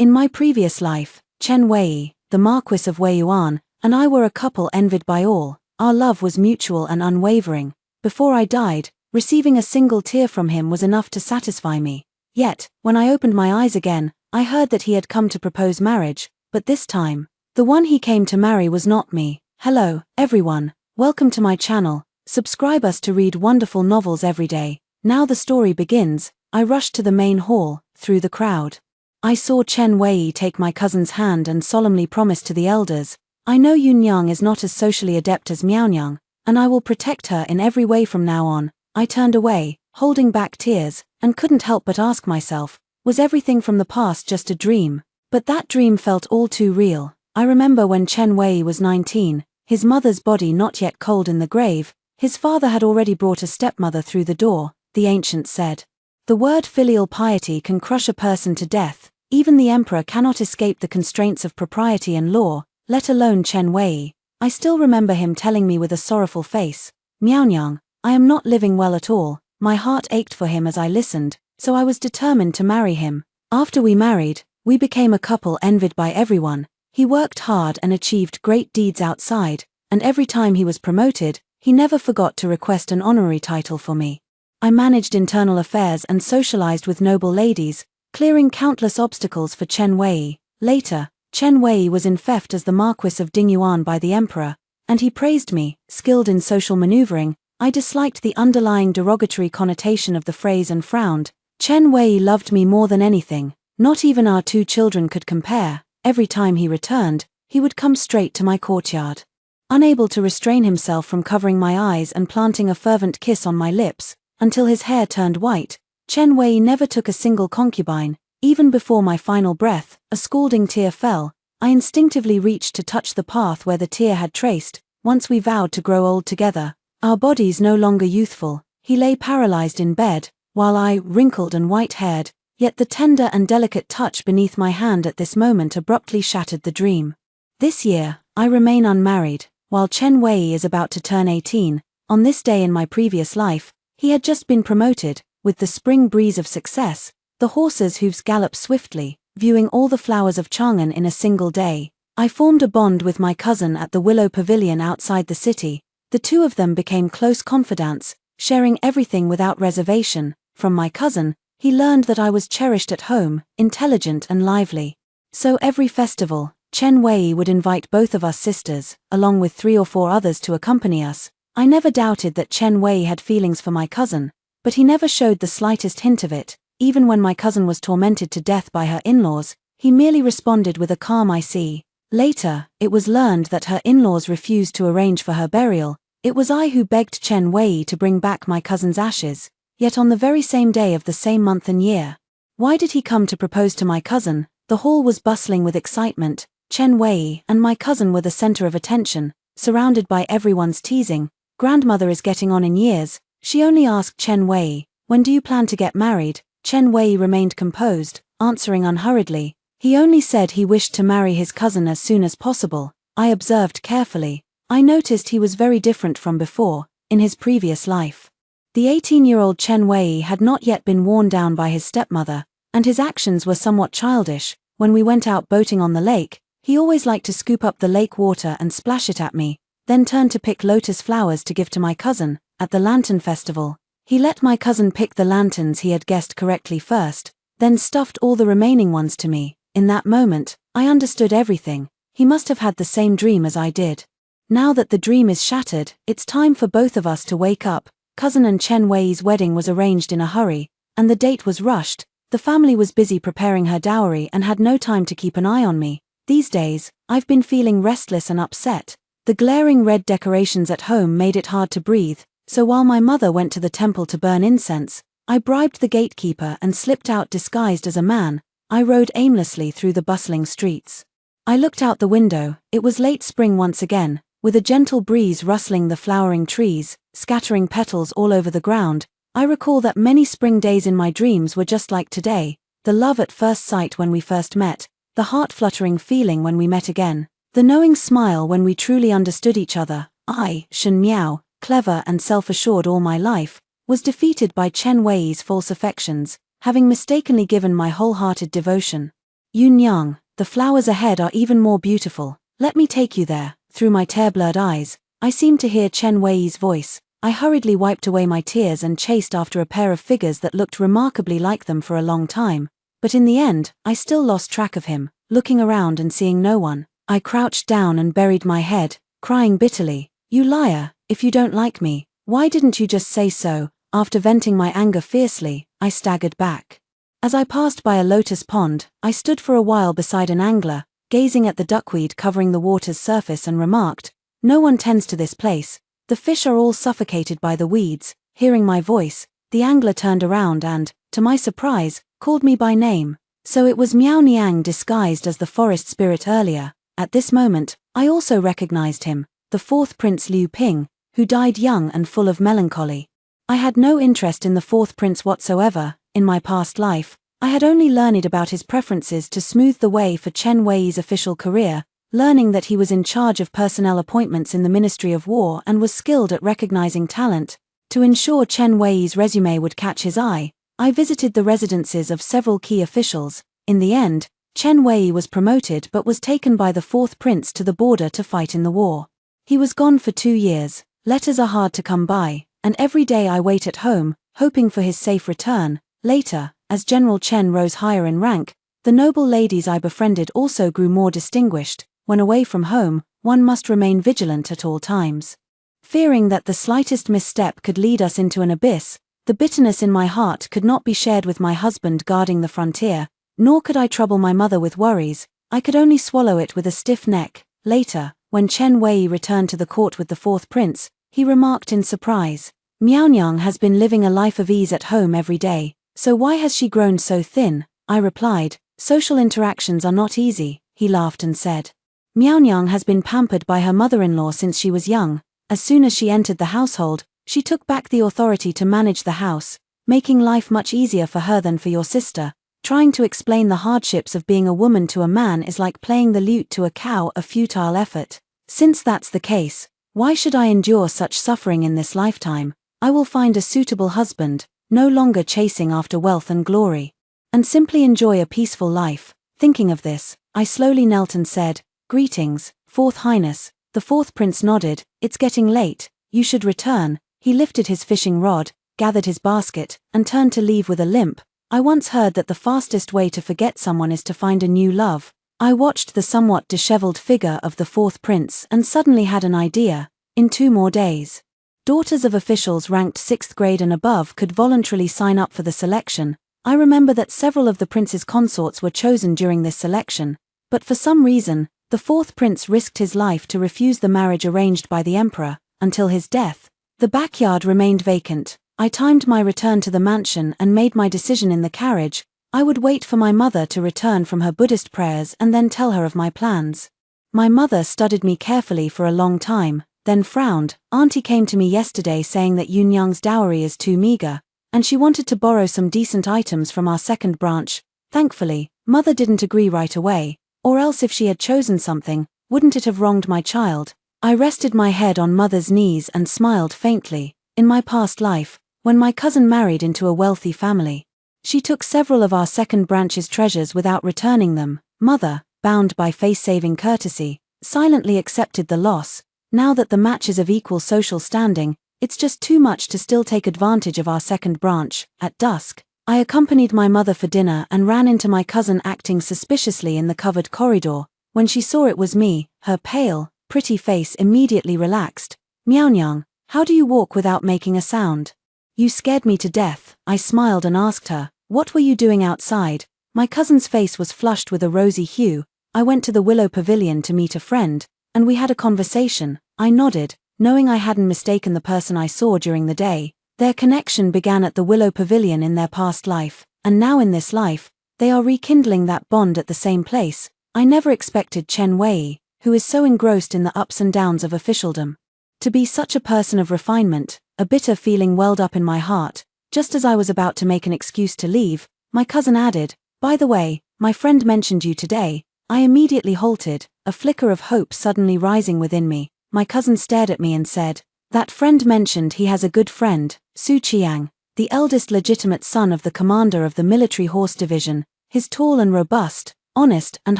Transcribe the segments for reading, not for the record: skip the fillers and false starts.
In my previous life, Chen Wei, the Marquis of Weiyuan, and I were a couple envied by all. Our love was mutual and unwavering. Before I died, receiving a single tear from him was enough to satisfy me. Yet, when I opened my eyes again, I heard that he had come to propose marriage, but this time, the one he came to marry was not me. Hello, everyone. Welcome to my channel. Subscribe us to read wonderful novels every day. Now the story begins. I rushed to the main hall, through the crowd. I saw Chen Wei take my cousin's hand and solemnly promise to the elders, I know Yunyang is not as socially adept as Miaonyang, and I will protect her in every way from now on. I turned away, holding back tears, and couldn't help but ask myself, was everything from the past just a dream? But that dream felt all too real. I remember when Chen Wei was 19, his mother's body not yet cold in the grave, his father had already brought a stepmother through the door, the ancients said. The word filial piety can crush a person to death. Even the emperor cannot escape the constraints of propriety and law, let alone Chen Wei. I still remember him telling me with a sorrowful face, Miaonyang, I am not living well at all. My heart ached for him as I listened, so I was determined to marry him. After we married, we became a couple envied by everyone. He worked hard and achieved great deeds outside, and every time he was promoted, he never forgot to request an honorary title for me. I managed internal affairs and socialized with noble ladies, clearing countless obstacles for Chen Wei. Later, Chen Wei was infeft as the Marquis of Dingyuan by the emperor, and he praised me, skilled in social maneuvering. I disliked the underlying derogatory connotation of the phrase and frowned. Chen Wei loved me more than anything. Not even our two children could compare. Every time he returned, he would come straight to my courtyard. Unable to restrain himself from covering my eyes and planting a fervent kiss on my lips, until his hair turned white, Chen Wei never took a single concubine. Even before my final breath, a scalding tear fell. I instinctively reached to touch the path where the tear had traced. Once we vowed to grow old together, our bodies no longer youthful. He lay paralyzed in bed, while I, wrinkled and white-haired, yet the tender and delicate touch beneath my hand at this moment abruptly shattered the dream. This year, I remain unmarried, while Chen Wei is about to turn 18. On this day in my previous life, he had just been promoted. With the spring breeze of success, the horses' hooves gallop swiftly, viewing all the flowers of Chang'an in a single day. I formed a bond with my cousin at the Willow Pavilion outside the city. The two of them became close confidants, sharing everything without reservation. From my cousin, he learned that I was cherished at home, intelligent and lively. So every festival, Chen Wei would invite both of us sisters, along with 3 or 4 others to accompany us. I never doubted that Chen Wei had feelings for my cousin, but he never showed the slightest hint of it. Even when my cousin was tormented to death by her in-laws, he merely responded with a calm I see. Later, it was learned that her in-laws refused to arrange for her burial. It was I who begged Chen Wei to bring back my cousin's ashes, yet on the very same day of the same month and year. Why did he come to propose to my cousin? The hall was bustling with excitement. Chen Wei and my cousin were the center of attention, surrounded by everyone's teasing. Grandmother is getting on in years. She only asked Chen Wei, when do you plan to get married? Chen Wei remained composed, answering unhurriedly. He only said he wished to marry his cousin as soon as possible. I observed carefully. I noticed he was very different from before, in his previous life. The 18-year-old Chen Wei had not yet been worn down by his stepmother, and his actions were somewhat childish. When we went out boating on the lake, he always liked to scoop up the lake water and splash it at me, then turn to pick lotus flowers to give to my cousin. At the lantern festival, he let my cousin pick the lanterns he had guessed correctly first, then stuffed all the remaining ones to me. In that moment, I understood everything. He must have had the same dream as I did. Now that the dream is shattered, it's time for both of us to wake up. Cousin and Chen Wei's wedding was arranged in a hurry, and the date was rushed. The family was busy preparing her dowry and had no time to keep an eye on me. These days, I've been feeling restless and upset. The glaring red decorations at home made it hard to breathe. So while my mother went to the temple to burn incense, I bribed the gatekeeper and slipped out disguised as a man. I rode aimlessly through the bustling streets. I looked out the window. It was late spring once again, with a gentle breeze rustling the flowering trees, scattering petals all over the ground. I recall that many spring days in my dreams were just like today. The love at first sight when we first met, the heart-fluttering feeling when we met again, the knowing smile when we truly understood each other. I, Shen Miao, clever and self-assured all my life, was defeated by Chen Wei's false affections, having mistakenly given my wholehearted devotion. Yun-yang, the flowers ahead are even more beautiful. Let me take you there. Through my tear-blurred eyes, I seemed to hear Chen Wei's voice. I hurriedly wiped away my tears and chased after a pair of figures that looked remarkably like them for a long time. But in the end, I still lost track of him. Looking around and seeing no one, I crouched down and buried my head, crying bitterly. You liar, if you don't like me, why didn't you just say so? After venting my anger fiercely, I staggered back. As I passed by a lotus pond, I stood for a while beside an angler, gazing at the duckweed covering the water's surface and remarked, no one tends to this place, the fish are all suffocated by the weeds. Hearing my voice, the angler turned around and, to my surprise, called me by name. So it was Miao Niang disguised as the forest spirit earlier. At this moment, I also recognized him, the fourth prince Liu Ping, who died young and full of melancholy. I had no interest in the fourth prince whatsoever. In my past life, I had only learned about his preferences to smooth the way for Chen Wei's official career, learning that he was in charge of personnel appointments in the Ministry of War and was skilled at recognizing talent. To ensure Chen Wei's resume would catch his eye, I visited the residences of several key officials. In the end, Chen Wei was promoted but was taken by the fourth prince to the border to fight in the war. He was gone for 2 years. Letters are hard to come by, and every day I wait at home, hoping for his safe return. Later, as General Chen rose higher in rank, the noble ladies I befriended also grew more distinguished. When away from home, one must remain vigilant at all times. Fearing that the slightest misstep could lead us into an abyss, the bitterness in my heart could not be shared with my husband guarding the frontier, nor could I trouble my mother with worries. I could only swallow it with a stiff neck. Later, when Chen Wei returned to the court with the fourth prince, he remarked in surprise, Miaonyang has been living a life of ease at home every day, so why has she grown so thin? I replied, social interactions are not easy. He laughed and said, Miaonyang has been pampered by her mother-in-law since she was young. As soon as she entered the household, she took back the authority to manage the house, making life much easier for her than for your sister. Trying to explain the hardships of being a woman to a man is like playing the lute to a cow, a futile effort. Since that's the case, why should I endure such suffering in this lifetime? I will find a suitable husband, no longer chasing after wealth and glory, and simply enjoy a peaceful life. Thinking of this, I slowly knelt and said, Greetings, Fourth Highness. The fourth prince nodded. It's getting late, you should return. He lifted his fishing rod, gathered his basket, and turned to leave with a limp. I once heard that the fastest way to forget someone is to find a new love. I watched the somewhat disheveled figure of the fourth prince and suddenly had an idea. In 2 more days, daughters of officials ranked 6th grade and above could voluntarily sign up for the selection. I remember that several of the prince's consorts were chosen during this selection, but for some reason, the fourth prince risked his life to refuse the marriage arranged by the emperor. Until his death, the backyard remained vacant. I timed my return to the mansion and made my decision in the carriage. I would wait for my mother to return from her Buddhist prayers and then tell her of my plans. My mother studied me carefully for a long time, then frowned. Auntie came to me yesterday saying that Yunyang's dowry is too meager, and she wanted to borrow some decent items from our second branch. Thankfully, mother didn't agree right away, or else if she had chosen something, wouldn't it have wronged my child? I rested my head on mother's knees and smiled faintly. In my past life, when my cousin married into a wealthy family, she took several of our second branch's treasures without returning them. Mother, bound by face-saving courtesy, silently accepted the loss. Now that the match is of equal social standing, it's just too much to still take advantage of our second branch. At dusk, I accompanied my mother for dinner and ran into my cousin acting suspiciously in the covered corridor. When she saw it was me, her pale, pretty face immediately relaxed. Miaonyang, how do you walk without making a sound? You scared me to death. I smiled and asked her, what were you doing outside? My cousin's face was flushed with a rosy hue. I went to the Willow Pavilion to meet a friend, and we had a conversation. I nodded, knowing I hadn't mistaken the person I saw during the day. Their connection began at the Willow Pavilion in their past life, and now in this life, they are rekindling that bond at the same place. I never expected Chen Wei, who is so engrossed in the ups and downs of officialdom, to be such a person of refinement. A bitter feeling welled up in my heart. Just as I was about to make an excuse to leave, my cousin added, by the way, my friend mentioned you today. I immediately halted, a flicker of hope suddenly rising within me. My cousin stared at me and said, that friend mentioned he has a good friend, Su Qiang, the eldest legitimate son of the commander of the military horse division. He's tall and robust, honest and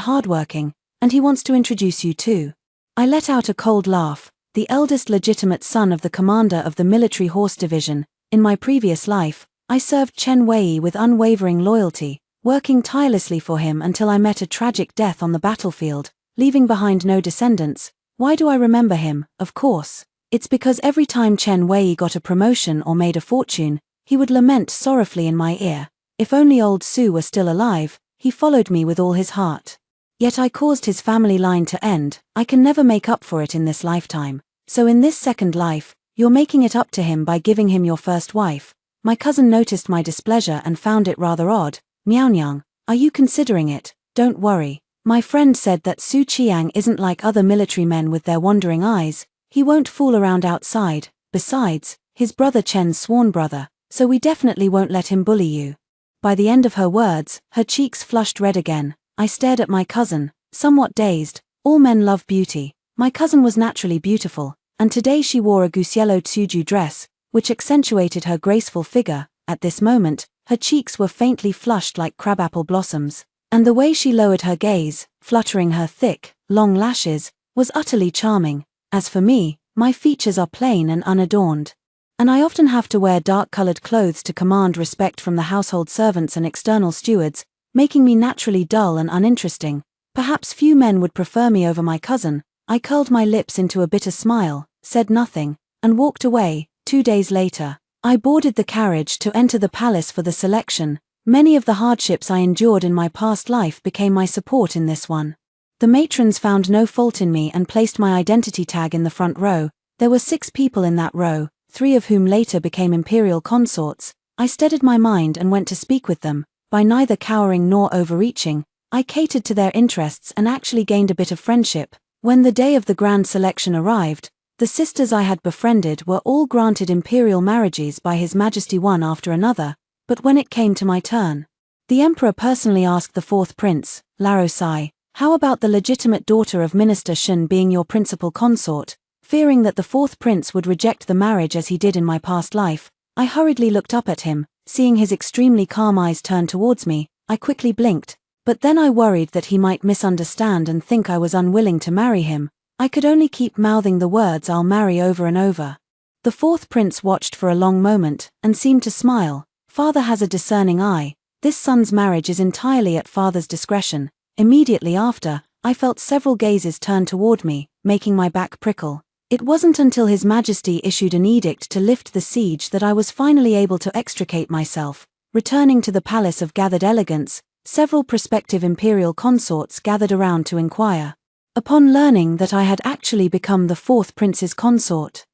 hardworking, and he wants to introduce you too." I let out a cold laugh. The eldest legitimate son of the commander of the military horse division. In my previous life, I served Chen Wei with unwavering loyalty, working tirelessly for him until I met a tragic death on the battlefield, leaving behind no descendants. Why do I remember him? Of course, it's because every time Chen Wei got a promotion or made a fortune, he would lament sorrowfully in my ear. If only old Su were still alive, he followed me with all his heart. Yet I caused his family line to end. I can never make up for it in this lifetime. So in this second life, you're making it up to him by giving him your first wife. My cousin noticed my displeasure and found it rather odd. Miaonyang, are you considering it? Don't worry. My friend said that Su Qiang isn't like other military men with their wandering eyes. He won't fool around outside. Besides, his brother Chen's sworn brother, so we definitely won't let him bully you. By the end of her words, her cheeks flushed red again. I stared at my cousin, somewhat dazed. All men love beauty. My cousin was naturally beautiful, and today she wore a goose yellow tsuju dress, which accentuated her graceful figure. At this moment, her cheeks were faintly flushed like crabapple blossoms, and the way she lowered her gaze, fluttering her thick, long lashes, was utterly charming. As for me, my features are plain and unadorned, and I often have to wear dark-colored clothes to command respect from the household servants and external stewards, making me naturally dull and uninteresting. Perhaps few men would prefer me over my cousin. I curled my lips into a bitter smile, said nothing, and walked away. 2 days later, I boarded the carriage to enter the palace for the selection. Many of the hardships I endured in my past life became my support in this one. The matrons found no fault in me and placed my identity tag in the front row. There were 6 people in that row, 3 of whom later became imperial consorts. I steadied my mind and went to speak with them. By neither cowering nor overreaching, I catered to their interests and actually gained a bit of friendship. When the day of the grand selection arrived, the sisters I had befriended were all granted imperial marriages by His Majesty one after another, but when it came to my turn, the emperor personally asked the 4th prince, Laro Sai, "How about the legitimate daughter of Minister Shen being your principal consort?" Fearing that the 4th prince would reject the marriage as he did in my past life, I hurriedly looked up at him. Seeing his extremely calm eyes turn towards me, I quickly blinked, but then I worried that he might misunderstand and think I was unwilling to marry him. I could only keep mouthing the words "I'll marry" over and over. The 4th prince watched for a long moment, and seemed to smile. Father has a discerning eye. This son's marriage is entirely at father's discretion. Immediately after, I felt several gazes turn toward me, making my back prickle. It wasn't until His Majesty issued an edict to lift the siege that I was finally able to extricate myself. Returning to the palace of gathered elegance, several prospective imperial consorts gathered around to inquire. Upon learning that I had actually become the 4th prince's consort,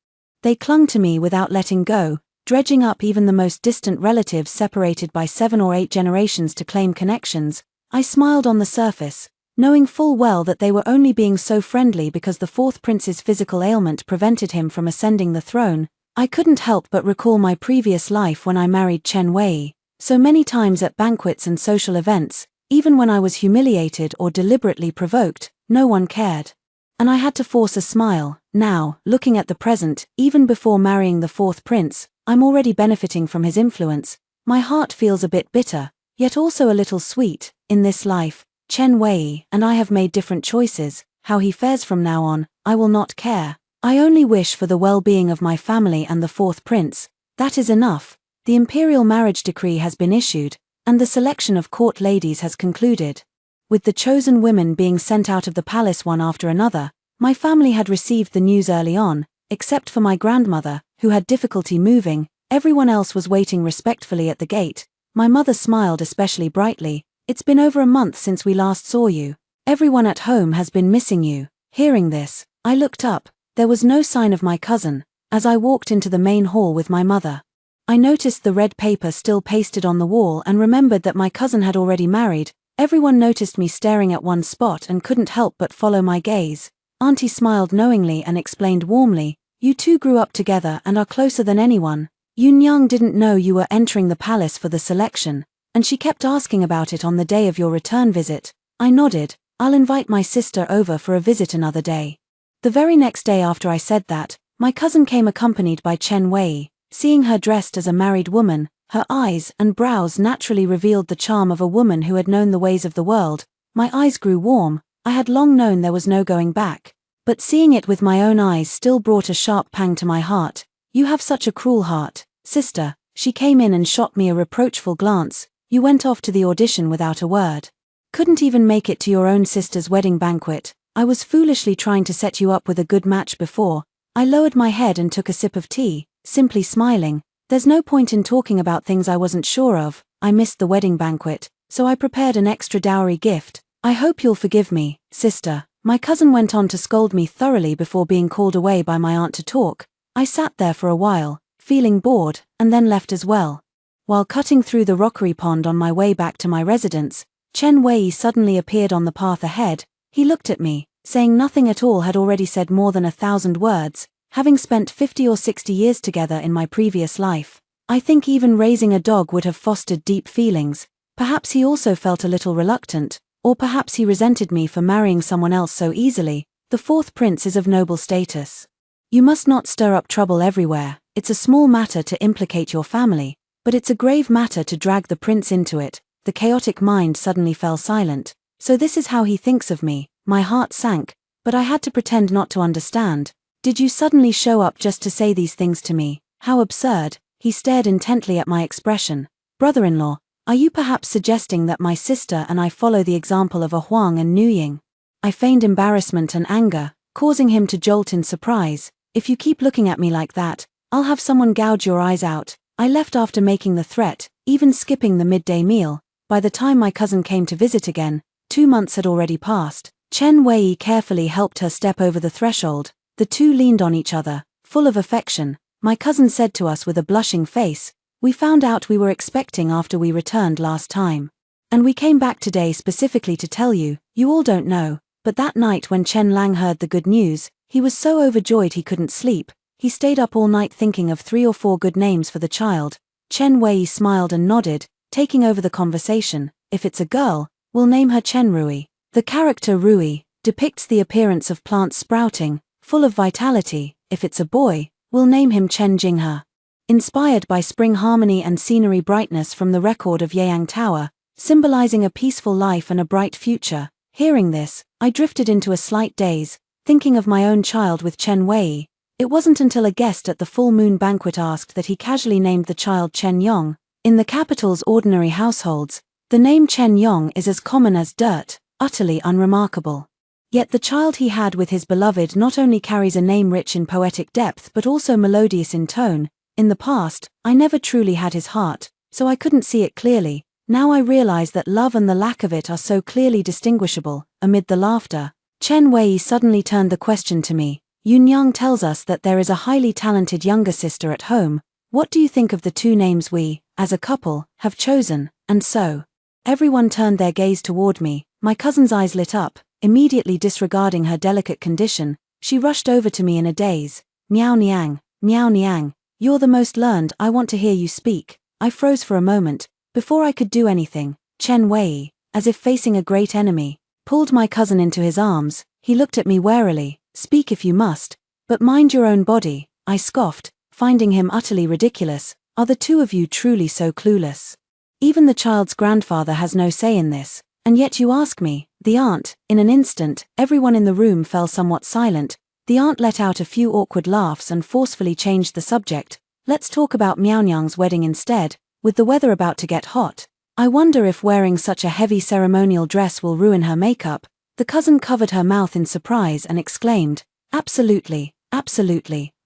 they clung to me without letting go, dredging up even the most distant relatives separated by 7 or 8 generations to claim connections. I smiled on the surface, knowing full well that they were only being so friendly because the 4th prince's physical ailment prevented him from ascending the throne. I couldn't help but recall my previous life when I married Chen Wei. So many times at banquets and social events, even when I was humiliated or deliberately provoked, no one cared. And I had to force a smile. Now, looking at the present, even before marrying the 4th prince, I'm already benefiting from his influence. My heart feels a bit bitter, yet also a little sweet. In this life, Chen Wei and I have made different choices. How he fares from now on, I will not care. I only wish for the well-being of my family and the 4th prince. That is enough. The imperial marriage decree has been issued, and the selection of court ladies has concluded. With the chosen women being sent out of the palace one after another, my family had received the news early on. Except for my grandmother, who had difficulty moving, everyone else was waiting respectfully at the gate. My mother smiled especially brightly. "It's been over a month since we last saw you. Everyone at home has been missing you." Hearing this, I looked up. There was no sign of my cousin. As I walked into the main hall with my mother, I noticed the red paper still pasted on the wall and remembered that my cousin had already married. Everyone noticed me staring at one spot and couldn't help but follow my gaze. Auntie smiled knowingly and explained warmly, "You two grew up together and are closer than anyone. Yunyang didn't know you were entering the palace for the selection, and she kept asking about it on the day of your return visit." I nodded. "I'll invite my sister over for a visit another day." The very next day after I said that, my cousin came accompanied by Chen Wei. Seeing her dressed as a married woman, her eyes and brows naturally revealed the charm of a woman who had known the ways of the world. My eyes grew warm. I had long known there was no going back. But seeing it with my own eyes still brought a sharp pang to my heart. You have such a cruel heart, sister. She came in and shot me a reproachful glance. You went off to the audition without a word. Couldn't even make it to your own sister's wedding banquet. I was foolishly trying to set you up with a good match before. I lowered my head and took a sip of tea, simply smiling. There's no point in talking about things I wasn't sure of. I missed the wedding banquet, so I prepared an extra dowry gift. I hope you'll forgive me, sister. My cousin went on to scold me thoroughly before being called away by my aunt to talk. I sat there for a while, feeling bored, and then left as well. While cutting through the rockery pond on my way back to my residence, Chen Wei suddenly appeared on the path ahead. He looked at me, saying nothing at all, had already said more than 1,000 words, having spent 50 or 60 years together in my previous life. I think even raising a dog would have fostered deep feelings. Perhaps he also felt a little reluctant, or perhaps he resented me for marrying someone else so easily. The fourth prince is of noble status. You must not stir up trouble everywhere. It's a small matter to implicate your family, but it's a grave matter to drag the prince into it. The chaotic mind suddenly fell silent. So this is how he thinks of me. My heart sank, but I had to pretend not to understand. Did you suddenly show up just to say these things to me? How absurd. He stared intently at my expression. Brother-in-law, are you perhaps suggesting that my sister and I follow the example of a Huang and Nuying? I feigned embarrassment and anger, causing him to jolt in surprise. If you keep looking at me like that, I'll have someone gouge your eyes out. I left after making the threat, even skipping the midday meal. By the time my cousin came to visit again, 2 months had already passed. Chen Wei carefully helped her step over the threshold. The two leaned on each other, full of affection. My cousin said to us with a blushing face, "We found out we were expecting after we returned last time. And we came back today specifically to tell you. You all don't know, but that night when Chen Lang heard the good news, he was so overjoyed he couldn't sleep. He stayed up all night thinking of 3 or 4 good names for the child." Chen Wei smiled and nodded, taking over the conversation. "If it's a girl, we'll name her Chen Rui." The character Rui depicts the appearance of plants sprouting, full of vitality. If it's a boy, we'll name him Chen Jinghe. Inspired by spring harmony and scenery brightness from the record of Yeyang Tower, symbolizing a peaceful life and a bright future. Hearing this, I drifted into a slight daze, thinking of my own child with Chen Wei. It wasn't until a guest at the full moon banquet asked that he casually named the child Chen Yong. In the capital's ordinary households, the name Chen Yong is as common as dirt, utterly unremarkable. Yet the child he had with his beloved not only carries a name rich in poetic depth but also melodious in tone. In the past, I never truly had his heart, so I couldn't see it clearly. Now I realize that love and the lack of it are so clearly distinguishable. Amid the laughter, Chen Wei suddenly turned the question to me. "Yun Yang tells us that there is a highly talented younger sister at home. What do you think of the 2 names we, as a couple, have chosen?" And so, everyone turned their gaze toward me. My cousin's eyes lit up. Immediately disregarding her delicate condition, she rushed over to me in a daze. Miao Niang, you're the most learned. I want to hear you speak." I froze for a moment. Before I could do anything, Chen Wei, as if facing a great enemy, pulled my cousin into his arms. He looked at me warily. "Speak if you must, but mind your own body," I scoffed, finding him utterly ridiculous. "Are the 2 of you truly so clueless? Even the child's grandfather has no say in this, and yet you ask me." The aunt. In an instant, everyone in the room fell somewhat silent. The aunt let out a few awkward laughs and forcefully changed the subject. "Let's talk about Miaonyang's wedding instead. With the weather about to get hot, I wonder if wearing such a heavy ceremonial dress will ruin her makeup." The cousin covered her mouth in surprise and exclaimed, Absolutely,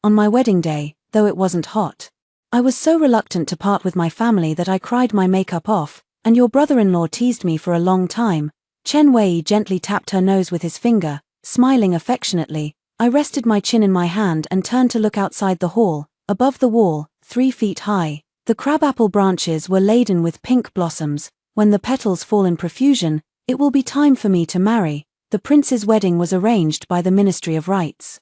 on my wedding day, though it wasn't hot. I was so reluctant to part with my family that I cried my makeup off, and your brother-in-law teased me for a long time." Chen Wei gently tapped her nose with his finger, smiling affectionately. I rested my chin in my hand and turned to look outside the hall. Above the wall, 3 feet high, the crabapple branches were laden with pink blossoms. "When the petals fall in profusion, it will be time for me to marry." The prince's wedding was arranged by the Ministry of Rites,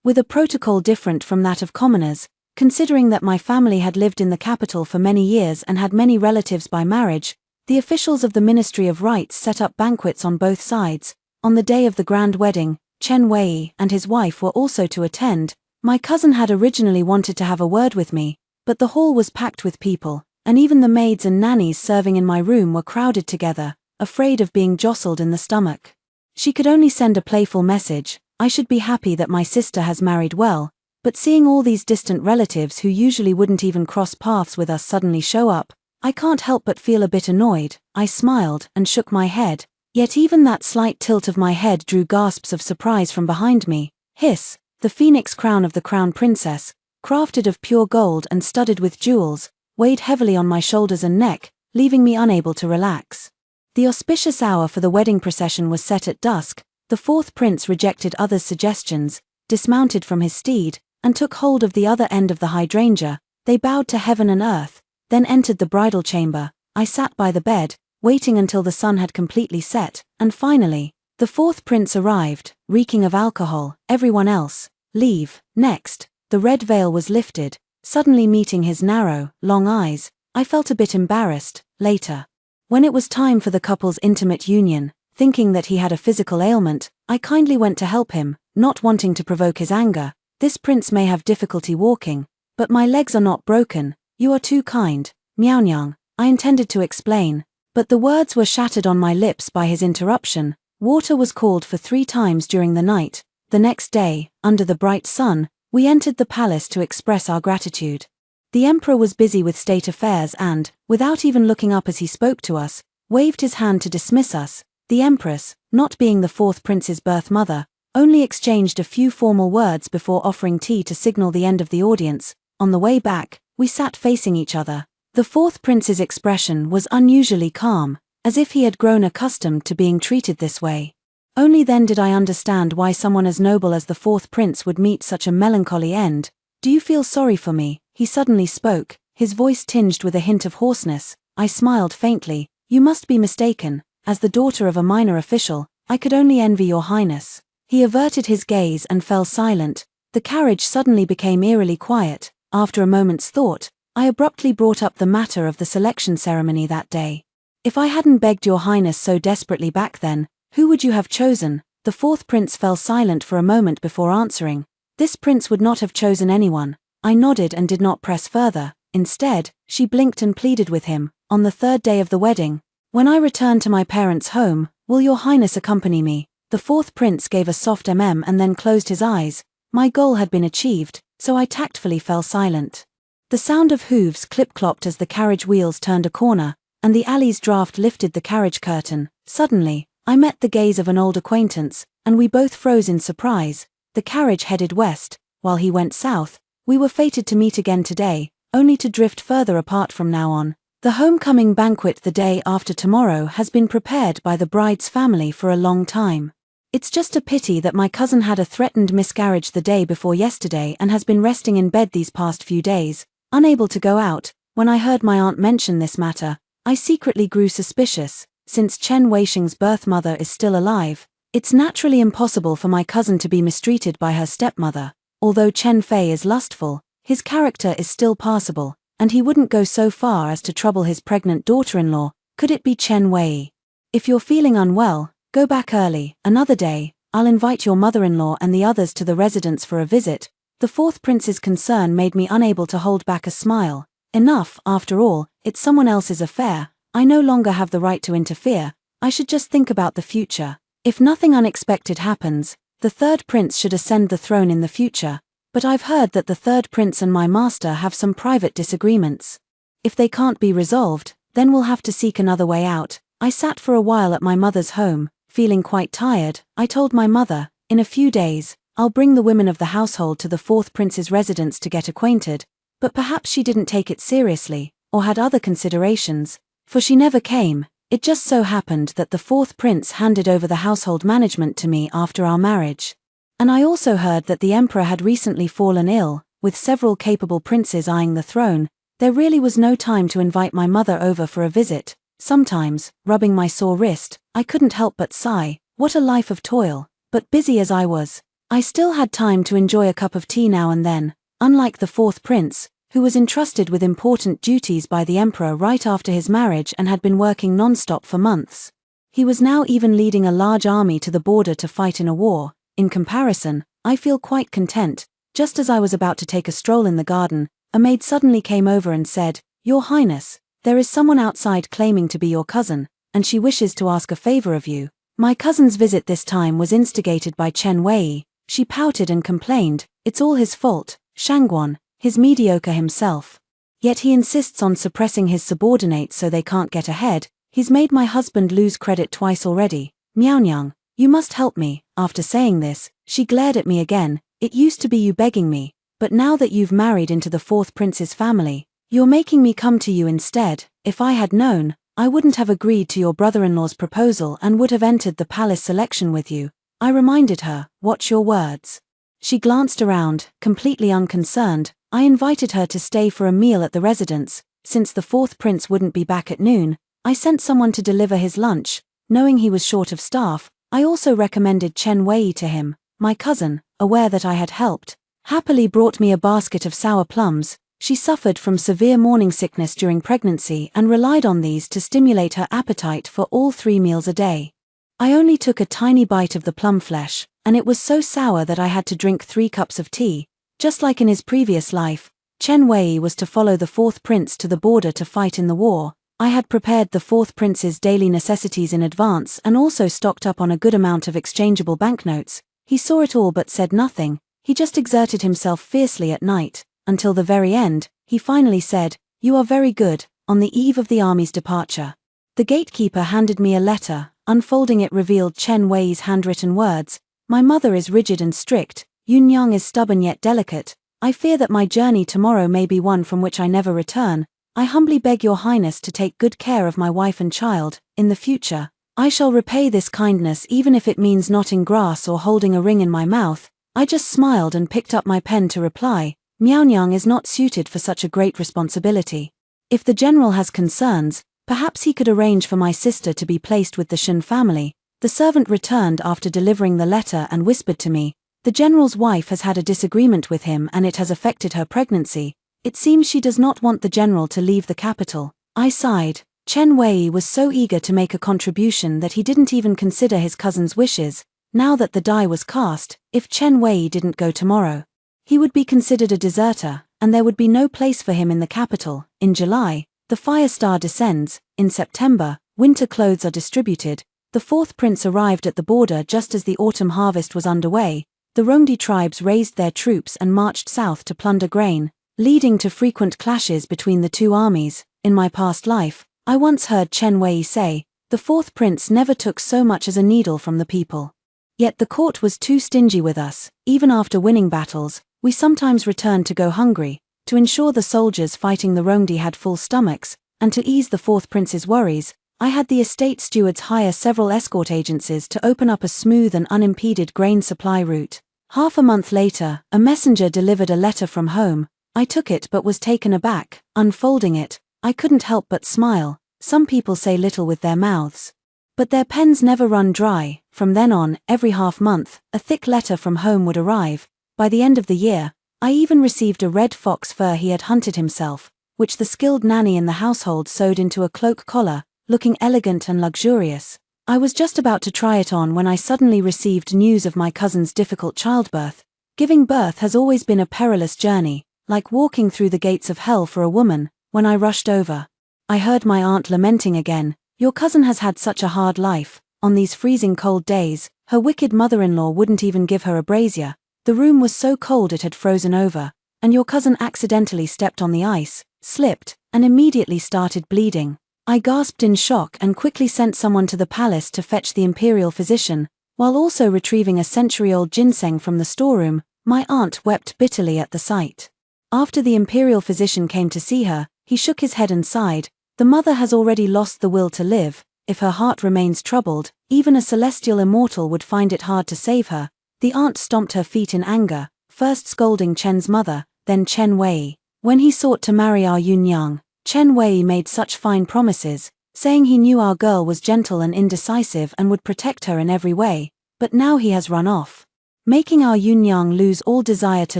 with a protocol different from that of commoners. Considering that my family had lived in the capital for many years and had many relatives by marriage, the officials of the Ministry of Rites set up banquets on both sides. On the day of the grand wedding, Chen Wei and his wife were also to attend. My cousin had originally wanted to have a word with me, but the hall was packed with people, and even the maids and nannies serving in my room were crowded together. afraid of being jostled in the stomach. She could only send a playful message, "I should be happy that my sister has married well," but seeing all these distant relatives who usually wouldn't even cross paths with us suddenly show up, I can't help but feel a bit annoyed. I smiled and shook my head, yet even that slight tilt of my head drew gasps of surprise from behind me. Hiss! The phoenix crown of the crown princess, crafted of pure gold and studded with jewels, weighed heavily on my shoulders and neck, leaving me unable to relax. The auspicious hour for the wedding procession was set at dusk. The fourth prince rejected others' suggestions, dismounted from his steed, and took hold of the other end of the hydrangea. They bowed to heaven and earth, then entered the bridal chamber. I sat by the bed, waiting until the sun had completely set, and finally, the fourth prince arrived, reeking of alcohol. Everyone else, leave. Next, the red veil was lifted, suddenly meeting his narrow, long eyes. I felt a bit embarrassed. Later, when it was time for the couple's intimate union, thinking that he had a physical ailment, I kindly went to help him, not wanting to provoke his anger. "This prince may have difficulty walking, but my legs are not broken. You are too kind." Meow. I intended to explain, but the words were shattered on my lips by his interruption. Water was called for 3 times during the night. The next day, under the bright sun, we entered the palace to express our gratitude. The emperor was busy with state affairs and, without even looking up as he spoke to us, waved his hand to dismiss us. The empress, not being the fourth prince's birth mother, only exchanged a few formal words before offering tea to signal the end of the audience. On the way back, we sat facing each other. The fourth prince's expression was unusually calm, as if he had grown accustomed to being treated this way. Only then did I understand why someone as noble as the fourth prince would meet such a melancholy end. "Do you feel sorry for me?" he suddenly spoke, his voice tinged with a hint of hoarseness. I smiled faintly. "You must be mistaken. As the daughter of a minor official, I could only envy your highness." He averted his gaze and fell silent. The carriage suddenly became eerily quiet. After a moment's thought, I abruptly brought up the matter of the selection ceremony that day. "If I hadn't begged your highness so desperately back then, who would you have chosen?" The fourth prince fell silent for a moment before answering. "This prince would not have chosen anyone." I nodded and did not press further. Instead, she blinked and pleaded with him. "On the 3rd day of the wedding, when I return to my parents' home, will your highness accompany me?" The fourth prince gave a soft and then closed his eyes. My goal had been achieved, so I tactfully fell silent. The sound of hooves clip-clopped as the carriage wheels turned a corner, and the alley's draft lifted the carriage curtain. Suddenly, I met the gaze of an old acquaintance, and we both froze in surprise. The carriage headed west, while he went south. We were fated to meet again today, only to drift further apart from now on. The homecoming banquet the day after tomorrow has been prepared by the bride's family for a long time. It's just a pity that my cousin had a threatened miscarriage the day before yesterday and has been resting in bed these past few days, unable to go out. When I heard my aunt mention this matter, I secretly grew suspicious. Since Chen Weisheng's birth mother is still alive, it's naturally impossible for my cousin to be mistreated by her stepmother. Although Chen Fei is lustful, his character is still passable, and he wouldn't go so far as to trouble his pregnant daughter-in-law. Could it be Chen Wei? If you're feeling unwell, go back early. Another day, I'll invite your mother-in-law and the others to the residence for a visit. The fourth prince's concern made me unable to hold back a smile. Enough, after all, it's someone else's affair. I no longer have the right to interfere. I should just think about the future. If nothing unexpected happens, the third prince should ascend the throne in the future. But I've heard that the third prince and my master have some private disagreements. If they can't be resolved, then we'll have to seek another way out. I sat for a while at my mother's home, feeling quite tired. I told my mother, in a few days, I'll bring the women of the household to the fourth prince's residence to get acquainted. But perhaps she didn't take it seriously, or had other considerations, for she never came. It just so happened that the fourth prince handed over the household management to me after our marriage. And I also heard that the emperor had recently fallen ill, with several capable princes eyeing the throne. There really was no time to invite my mother over for a visit. Sometimes, rubbing my sore wrist, I couldn't help but sigh. What a life of toil. But busy as I was, I still had time to enjoy a cup of tea now and then. Unlike the fourth prince, who was entrusted with important duties by the emperor right after his marriage and had been working non-stop for months, he was now even leading a large army to the border to fight in a war. In comparison, I feel quite content. Just as I was about to take a stroll in the garden, a maid suddenly came over and said, "Your Highness, there is someone outside claiming to be your cousin," and she wishes to ask a favor of you. My cousin's visit this time was instigated by Chen Wei. She pouted and complained, it's all his fault, Shangguan, he's mediocre himself. Yet he insists on suppressing his subordinates so they can't get ahead. He's made my husband lose credit twice already. Miaonyang, you must help me. After saying this, she glared at me again. It used to be you begging me, but now that you've married into the fourth prince's family, you're making me come to you instead. If I had known, I wouldn't have agreed to your brother-in-law's proposal and would have entered the palace selection with you. I reminded her, watch your words. She glanced around, completely unconcerned. I invited her to stay for a meal at the residence. Since the fourth prince wouldn't be back at noon, I sent someone to deliver his lunch. Knowing he was short of staff, I also recommended Chen Wei to him. My cousin, aware that I had helped, happily brought me a basket of sour plums. She suffered from severe morning sickness during pregnancy and relied on these to stimulate her appetite for all 3 meals a day. I only took a tiny bite of the plum flesh, and it was so sour that I had to drink 3 cups of tea. Just like in his previous life, Chen Wei was to follow the fourth prince to the border to fight in the war. I had prepared the fourth prince's daily necessities in advance and also stocked up on a good amount of exchangeable banknotes. He saw it all but said nothing. He just exerted himself fiercely at night. Until the very end, he finally said, "You are very good," on the eve of the army's departure. The gatekeeper handed me a letter. Unfolding it revealed Chen Wei's handwritten words. My mother is rigid and strict. Yunyang is stubborn yet delicate. I fear that my journey tomorrow may be one from which I never return. I humbly beg your highness to take good care of my wife and child. In the future, I shall repay this kindness even if it means knotting grass or holding a ring in my mouth. I just smiled and picked up my pen to reply. Miaonyang is not suited for such a great responsibility. If the general has concerns, perhaps he could arrange for my sister to be placed with the Shen family. The servant returned after delivering the letter and whispered to me, the general's wife has had a disagreement with him and it has affected her pregnancy. It seems she does not want the general to leave the capital. I sighed. Chen Wei was so eager to make a contribution that he didn't even consider his cousin's wishes. Now that the die was cast, if Chen Wei didn't go tomorrow, he would be considered a deserter, and there would be no place for him in the capital. In July, the fire star descends. In September, winter clothes are distributed. The fourth prince arrived at the border just as the autumn harvest was underway. The Rongdi tribes raised their troops and marched south to plunder grain, leading to frequent clashes between the two armies. In my past life, I once heard Chen Wei say, the fourth prince never took so much as a needle from the people. Yet the court was too stingy with us. Even after winning battles, we sometimes returned to go hungry. To ensure the soldiers fighting the Rongdi had full stomachs, and to ease the fourth prince's worries, I had the estate stewards hire several escort agencies to open up a smooth and unimpeded grain supply route. Half a month later, a messenger delivered a letter from home. I took it but was taken aback. Unfolding it, I couldn't help but smile. Some people say little with their mouths, but their pens never run dry. From then on, every half-month, a thick letter from home would arrive. By the end of the year, I even received a red fox fur he had hunted himself, which the skilled nanny in the household sewed into a cloak collar, looking elegant and luxurious. I was just about to try it on when I suddenly received news of my cousin's difficult childbirth. Giving birth has always been a perilous journey, like walking through the gates of hell for a woman. When I rushed over, I heard my aunt lamenting again. Your cousin has had such a hard life. On these freezing cold days, her wicked mother-in-law wouldn't even give her a brazier. The room was so cold it had frozen over, and your cousin accidentally stepped on the ice, slipped, and immediately started bleeding. I gasped in shock and quickly sent someone to the palace to fetch the imperial physician, while also retrieving a century-old ginseng from the storeroom. My aunt wept bitterly at the sight. After the imperial physician came to see her, he shook his head and sighed. The mother has already lost the will to live. If her heart remains troubled, even a celestial immortal would find it hard to save her. The aunt stomped her feet in anger, first scolding Chen's mother, then Chen Wei. When he sought to marry our Yunyang, Chen Wei made such fine promises, saying he knew our girl was gentle and indecisive and would protect her in every way, but now he has run off, making our Yunyang lose all desire to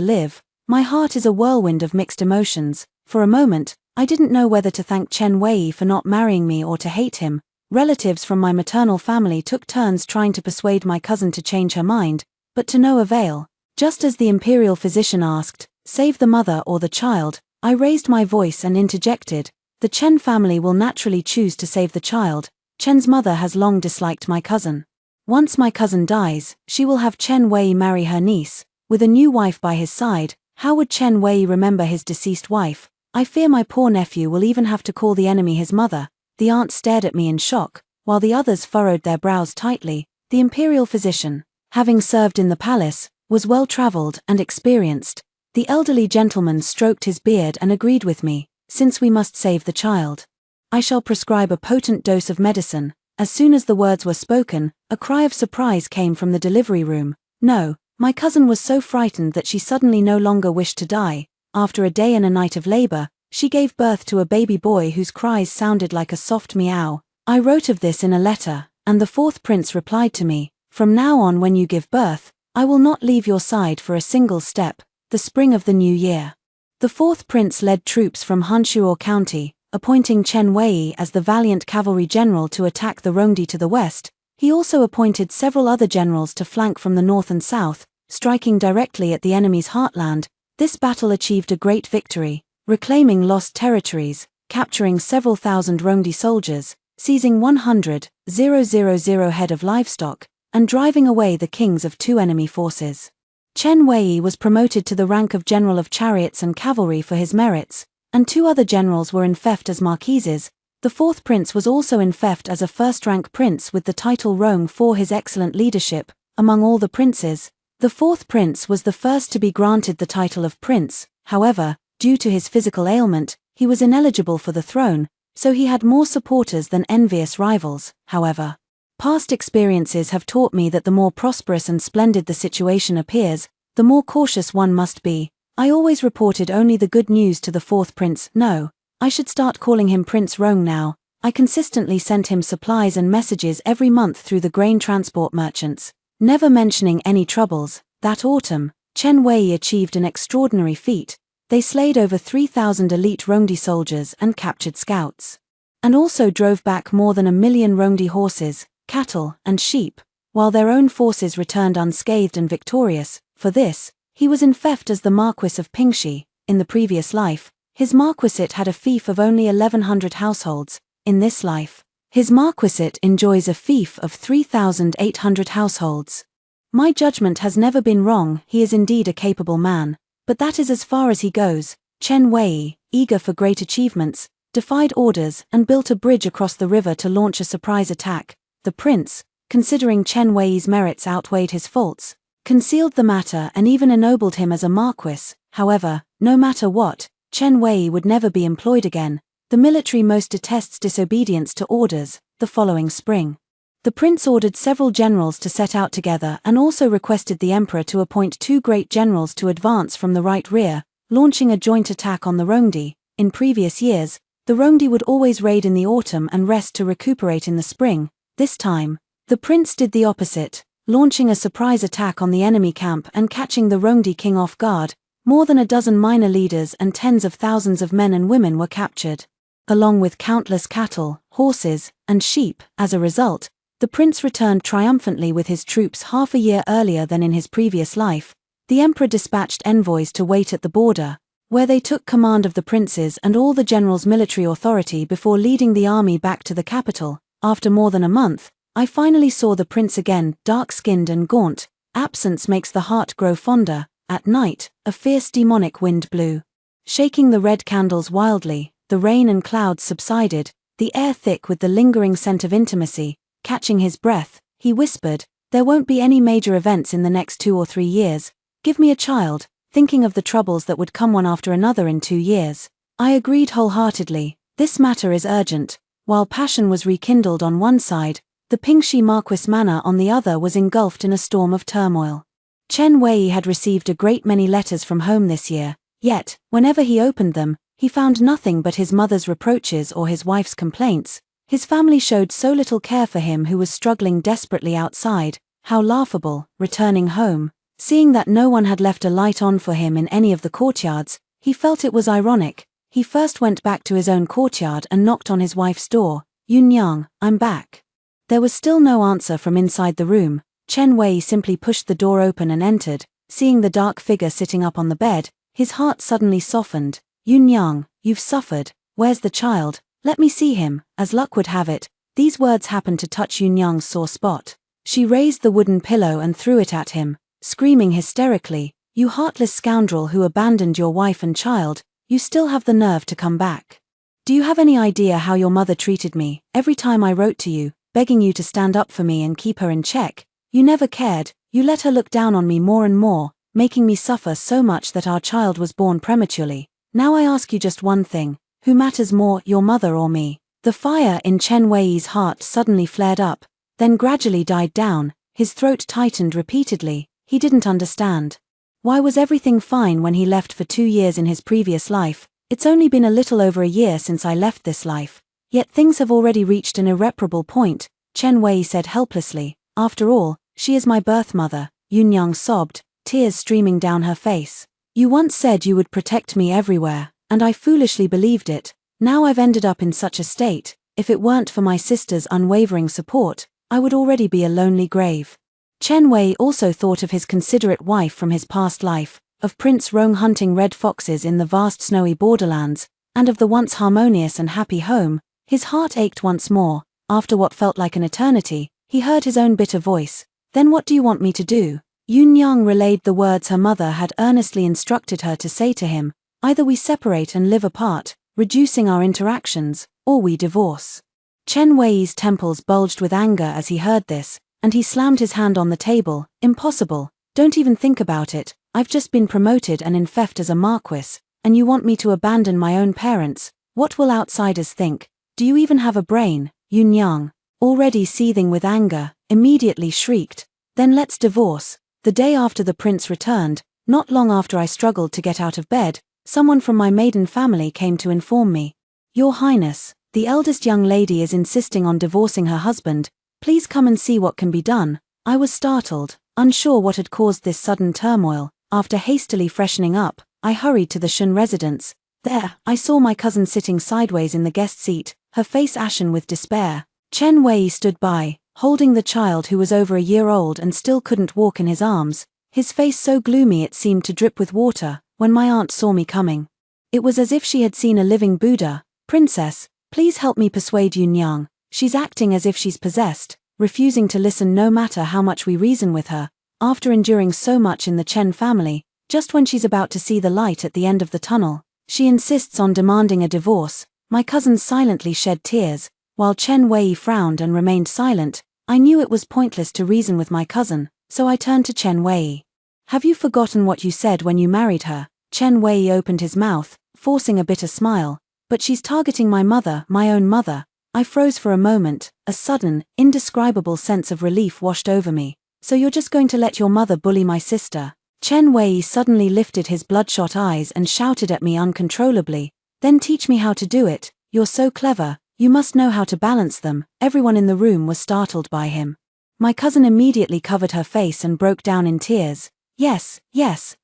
live. My heart is a whirlwind of mixed emotions. For a moment, I didn't know whether to thank Chen Wei for not marrying me or to hate him. Relatives from my maternal family took turns trying to persuade my cousin to change her mind, but to no avail. Just as the imperial physician asked, save the mother or the child, I raised my voice and interjected, the Chen family will naturally choose to save the child. Chen's mother has long disliked my cousin. Once my cousin dies, she will have Chen Wei marry her niece. With a new wife by his side, how would Chen Wei remember his deceased wife? I fear my poor nephew will even have to call the enemy his mother. The aunt stared at me in shock, while the others furrowed their brows tightly. The imperial physician, having served in the palace, was well-traveled and experienced. The elderly gentleman stroked his beard and agreed with me. Since we must save the child, I shall prescribe a potent dose of medicine. As soon as the words were spoken, a cry of surprise came from the delivery room. No, my cousin was so frightened that she suddenly no longer wished to die. After a day and a night of labor, she gave birth to a baby boy whose cries sounded like a soft meow. I wrote of this in a letter, and the fourth prince replied to me, "From now on, when you give birth, I will not leave your side for a single step." The spring of the new year. The fourth prince led troops from Hanshuo County, appointing Chen Wei as the valiant cavalry general to attack the Rongdi to the west. He also appointed several other generals to flank from the north and south, striking directly at the enemy's heartland. This battle achieved a great victory, reclaiming lost territories, capturing several thousand Rongdi soldiers, seizing 100,000 head of livestock, and driving away the kings of two enemy forces. Chen Wei was promoted to the rank of General of Chariots and Cavalry for his merits, and two other generals were infeft as marquises. The fourth prince was also infeft as a first-rank prince with the title Rong for his excellent leadership. Among all the princes, the fourth prince was the first to be granted the title of prince. However, due to his physical ailment, he was ineligible for the throne, so he had more supporters than envious rivals. However, past experiences have taught me that the more prosperous and splendid the situation appears, the more cautious one must be. I always reported only the good news to the fourth prince. No, I should start calling him Prince Rong now. I consistently sent him supplies and messages every month through the grain transport merchants, never mentioning any troubles. That autumn, Chen Wei achieved an extraordinary feat. They slayed over 3,000 elite Rongdi soldiers and captured scouts, and also drove back more than 1,000,000 Rongdi horses, cattle, and sheep, while their own forces returned unscathed and victorious. For this, he was infeft as the Marquis of Pingxi. In the previous life, his marquisate had a fief of only 1,100 households. In this life, his marquisate enjoys a fief of 3,800 households. My judgment has never been wrong. He is indeed a capable man, but that is as far as he goes. Chen Wei, eager for great achievements, defied orders and built a bridge across the river to launch a surprise attack. The prince, considering Chen Wei's merits outweighed his faults, concealed the matter and even ennobled him as a marquis. However, no matter what, Chen Wei would never be employed again. The military most detests disobedience to orders. The following spring, the prince ordered several generals to set out together and also requested the emperor to appoint two great generals to advance from the right rear, launching a joint attack on the Rongdi. In previous years, the Rongdi would always raid in the autumn and rest to recuperate in the spring. This time, the prince did the opposite, launching a surprise attack on the enemy camp and catching the Rongdi king off guard. More than a dozen minor leaders and tens of thousands of men and women were captured, along with countless cattle, horses, and sheep. As a result, the prince returned triumphantly with his troops half a year earlier than in his previous life. The emperor dispatched envoys to wait at the border, where they took command of the princes and all the generals' military authority before leading the army back to the capital. After more than a month, I finally saw the prince again, dark-skinned and gaunt. Absence makes the heart grow fonder. At night, a fierce demonic wind blew, shaking the red candles wildly. The rain and clouds subsided, the air thick with the lingering scent of intimacy. Catching his breath, he whispered, "There won't be any major events in the next 2 or 3 years. Give me a child," thinking of the troubles that would come one after another in 2 years. I agreed wholeheartedly. This matter is urgent. While passion was rekindled on one side, the Pingxi Marquis Manor on the other was engulfed in a storm of turmoil. Chen Wei had received a great many letters from home this year, yet, whenever he opened them, he found nothing but his mother's reproaches or his wife's complaints. His family showed so little care for him who was struggling desperately outside. How laughable. Returning home, seeing that no one had left a light on for him in any of the courtyards, he felt it was ironic. He first went back to his own courtyard and knocked on his wife's door. "Yunyang, I'm back." There was still no answer from inside the room. Chen Wei simply pushed the door open and entered. Seeing the dark figure sitting up on the bed, his heart suddenly softened. "Yunyang, you've suffered. Where's the child? Let me see him." As luck would have it, These words happened to touch Yunyang's sore spot. She raised the wooden pillow and threw it at him, screaming hysterically, "You heartless scoundrel who abandoned your wife and child, you still have the nerve to come back. Do you have any idea how your mother treated me? Every time I wrote to you, begging you to stand up for me and keep her in check, you never cared. You let her look down on me more and more, making me suffer so much that our child was born prematurely. Now I ask you just one thing, who matters more, your mother or me?" The fire in Chen Wei's heart suddenly flared up, then gradually died down. His throat tightened repeatedly. He didn't understand. Why was everything fine when he left for 2 years in his previous life? It's only been a little over a year since I left this life. Yet things have already reached an irreparable point, Chen Wei said helplessly. After all, she is my birth mother, Yunyang sobbed, tears streaming down her face. You once said you would protect me everywhere, and I foolishly believed it. Now I've ended up in such a state. If it weren't for my sister's unwavering support, I would already be a lonely grave. Chen Wei also thought of his considerate wife from his past life, of Prince Rong hunting red foxes in the vast snowy borderlands, and of the once harmonious and happy home. His heart ached once more. After what felt like an eternity, he heard his own bitter voice. "Then what do you want me to do?" Yunyang relayed the words her mother had earnestly instructed her to say to him. "Either we separate and live apart, reducing our interactions, or we divorce." Chen Wei's temples bulged with anger as he heard this, and he slammed his hand on the table. "Impossible. Don't even think about it. I've just been promoted and in theft as a marquis, and you want me to abandon my own parents? What will outsiders think? Do you even have a brain?" Yunyang, already seething with anger, immediately shrieked, "Then let's divorce." The day after the prince returned, not long after I struggled to get out of bed, someone from my maiden family came to inform me. "Your Highness, the eldest young lady is insisting on divorcing her husband. Please come and see what can be done." I was startled, unsure what had caused this sudden turmoil. After hastily freshening up, I hurried to the Shun residence. There, I saw my cousin sitting sideways in the guest seat, her face ashen with despair. Chen Wei stood by, holding the child who was over a year old and still couldn't walk in his arms, his face so gloomy it seemed to drip with water. When my aunt saw me coming, it was as if she had seen a living Buddha. "Princess, please help me persuade Yunyang. She's acting as if she's possessed, refusing to listen no matter how much we reason with her. After enduring so much in the Chen family, just when she's about to see the light at the end of the tunnel, she insists on demanding a divorce." My cousin silently shed tears, while Chen Wei frowned and remained silent. I knew it was pointless to reason with my cousin, so I turned to Chen Wei. "Have you forgotten what you said when you married her?" Chen Wei opened his mouth, forcing a bitter smile. "But she's targeting my mother, my own mother." I froze for a moment. A sudden, indescribable sense of relief washed over me. "So you're just going to let your mother bully my sister?" Chen Wei suddenly lifted his bloodshot eyes and shouted at me uncontrollably. "Then teach me how to do it. You're so clever, you must know how to balance them." Everyone in the room was startled by him. My cousin immediately covered her face and broke down in tears. Yes,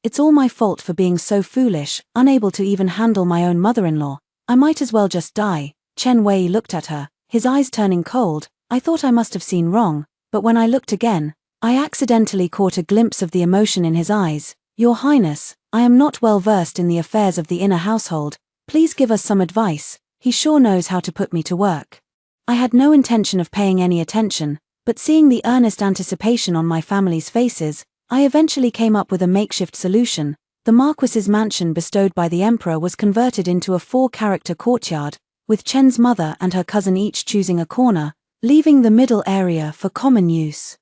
it's all my fault for being so foolish, unable to even handle my own mother-in-law. I might as well just die." Chen Wei looked at her, his eyes turning cold. I thought I must have seen wrong, but when I looked again, I accidentally caught a glimpse of the emotion in his eyes. "Your Highness, I am not well versed in the affairs of the inner household. Please give us some advice. He sure knows how to put me to work." I had no intention of paying any attention, but seeing the earnest anticipation on my family's faces, I eventually came up with a makeshift solution. The Marquis's mansion bestowed by the Emperor was converted into a 4-character courtyard, with Chen's mother and her cousin each choosing a corner, leaving the middle area for common use.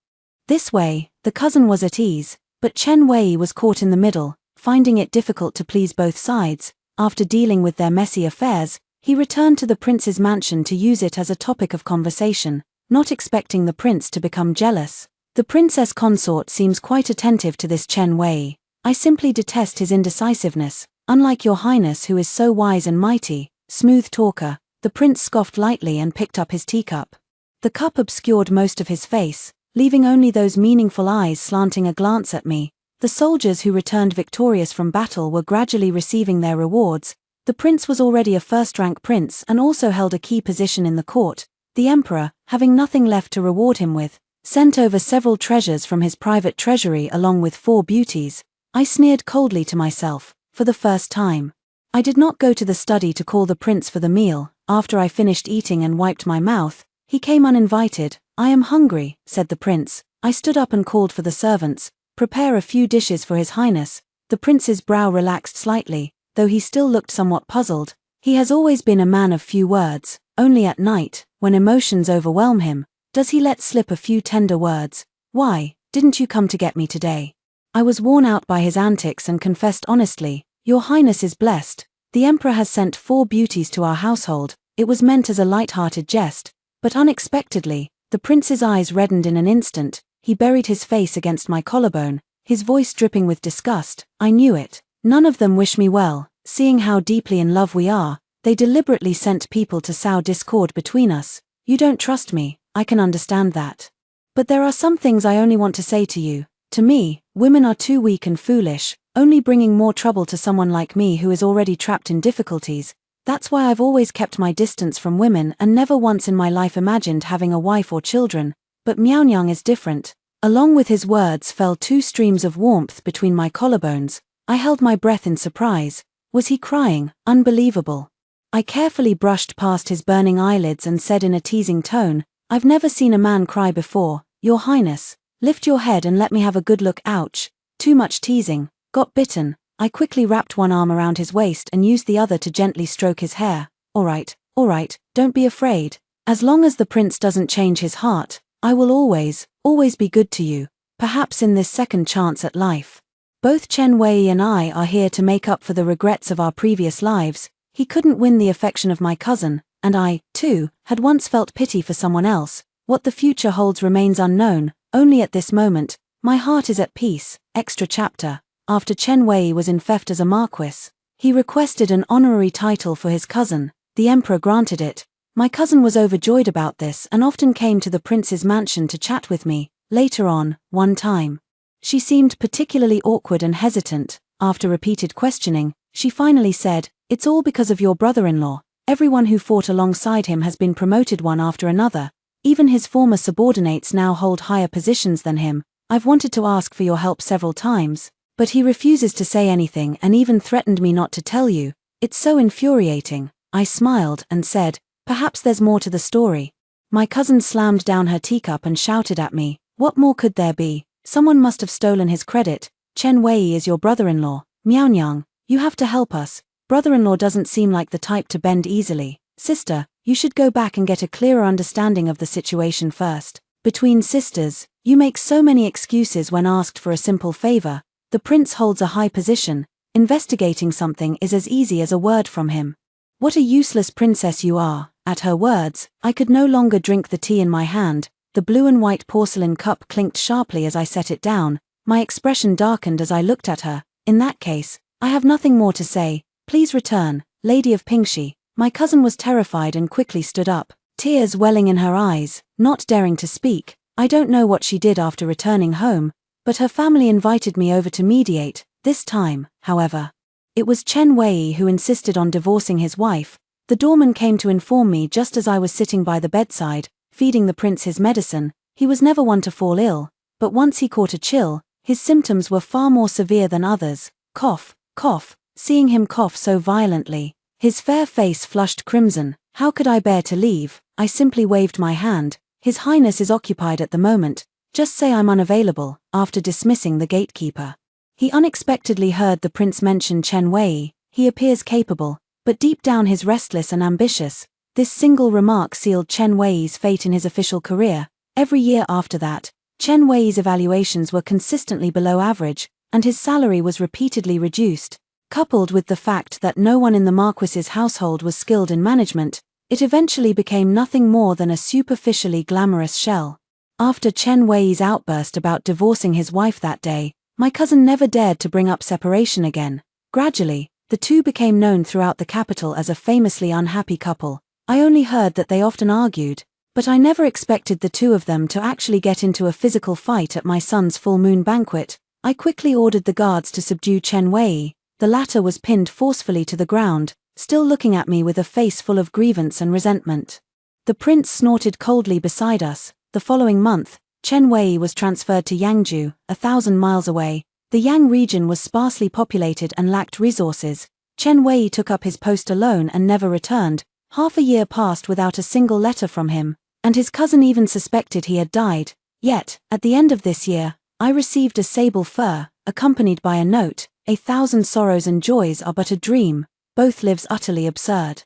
This way, the cousin was at ease, but Chen Wei was caught in the middle, finding it difficult to please both sides. After dealing with their messy affairs, he returned to the prince's mansion to use it as a topic of conversation, not expecting the prince to become jealous. The princess consort seems quite attentive to this Chen Wei. I simply detest his indecisiveness. Unlike your Highness who is so wise and mighty, smooth talker, the prince scoffed lightly and picked up his teacup. The cup obscured most of his face, leaving only those meaningful eyes slanting a glance at me. The soldiers who returned victorious from battle were gradually receiving their rewards. The prince was already a first-rank prince and also held a key position in the court. The emperor, having nothing left to reward him with, sent over several treasures from his private treasury along with 4 beauties. I sneered coldly to myself. For the first time, I did not go to the study to call the prince for the meal. After I finished eating and wiped my mouth, He came uninvited. I am hungry, said the prince. I stood up and called for the servants. Prepare a few dishes for His Highness. The prince's brow relaxed slightly, though he still looked somewhat puzzled. He has always been a man of few words. Only at night, when emotions overwhelm him, does he let slip a few tender words. Why, didn't you come to get me today? I was worn out by his antics and confessed honestly, Your Highness is blessed. The Emperor has sent 4 beauties to our household. It was meant as a light-hearted jest, but unexpectedly, the prince's eyes reddened in an instant. He buried his face against my collarbone, his voice dripping with disgust. I knew it. None of them wish me well. Seeing how deeply in love we are, they deliberately sent people to sow discord between us. You don't trust me, I can understand that. But there are some things I only want to say to you. To me, women are too weak and foolish, only bringing more trouble to someone like me who is already trapped in difficulties. That's why I've always kept my distance from women and never once in my life imagined having a wife or children. But Miaonyang is different. Along with his words fell 2 streams of warmth between my collarbones. I held my breath in surprise. Was he crying? Unbelievable. I carefully brushed past his burning eyelids and said in a teasing tone, I've never seen a man cry before. Your Highness, lift your head and let me have a good look. Ouch. Too much teasing. Got bitten. I quickly wrapped one arm around his waist and used the other to gently stroke his hair. All right, don't be afraid. As long as the prince doesn't change his heart, I will always be good to you, perhaps in this second chance at life. Both Chen Wei and I are here to make up for the regrets of our previous lives. He couldn't win the affection of my cousin, and I, too, had once felt pity for someone else. What the future holds remains unknown. Only at this moment, my heart is at peace. Extra chapter. After Chen Wei was infeft as a marquis, he requested an honorary title for his cousin. The emperor granted it. My cousin was overjoyed about this and often came to the prince's mansion to chat with me. Later on, one time, she seemed particularly awkward and hesitant. After repeated questioning, she finally said, It's all because of your brother-in-law. Everyone who fought alongside him has been promoted one after another. Even his former subordinates now hold higher positions than him. I've wanted to ask for your help several times, but he refuses to say anything and even threatened me not to tell you. It's so infuriating. I smiled and said, Perhaps there's more to the story. My cousin slammed down her teacup and shouted at me, What more could there be? Someone must have stolen his credit. Chen Wei is your brother-in-law. Miaonyang, you have to help us. Brother-in-law doesn't seem like the type to bend easily. Sister, you should go back and get a clearer understanding of the situation first. Between sisters, you make so many excuses when asked for a simple favor. The prince holds a high position. Investigating something is as easy as a word from him. What a useless princess you are. At her words, I could no longer drink the tea in my hand. The blue and white porcelain cup clinked sharply as I set it down. My expression darkened as I looked at her. In that case, I have nothing more to say. Please return, Lady of Pingxi. My cousin was terrified and quickly stood up, tears welling in her eyes, not daring to speak. I don't know what she did after returning home, but her family invited me over to mediate. This time, however, it was Chen Wei who insisted on divorcing his wife. The doorman came to inform me just as I was sitting by the bedside, feeding the prince his medicine. He was never one to fall ill, but once he caught a chill, his symptoms were far more severe than others. Cough, cough. Seeing him cough so violently, his fair face flushed crimson. How could I bear to leave? I simply waved my hand. His Highness is occupied at the moment. Just say I'm unavailable. After dismissing the gatekeeper, he unexpectedly heard the prince mention Chen Wei. He appears capable, but deep down he's restless and ambitious. This single remark sealed Chen Wei's fate in his official career. Every year after that, Chen Wei's evaluations were consistently below average, and his salary was repeatedly reduced. Coupled with the fact that no one in the Marquis's household was skilled in management, it eventually became nothing more than a superficially glamorous shell. After Chen Wei's outburst about divorcing his wife that day, my cousin never dared to bring up separation again. Gradually, the two became known throughout the capital as a famously unhappy couple. I only heard that they often argued, but I never expected the two of them to actually get into a physical fight at my son's full moon banquet. I quickly ordered the guards to subdue Chen Wei. The latter was pinned forcefully to the ground, still looking at me with a face full of grievance and resentment. The prince snorted coldly beside us. The following month, Chen Wei was transferred to Yangzhou, 1,000 miles away. The Yang region was sparsely populated and lacked resources. Chen Wei took up his post alone and never returned. Half a year passed without a single letter from him. and his cousin even suspected he had died. Yet, at the end of this year, I received a sable fur, accompanied by a note, 1,000 sorrows and joys are but a dream, both lives utterly absurd.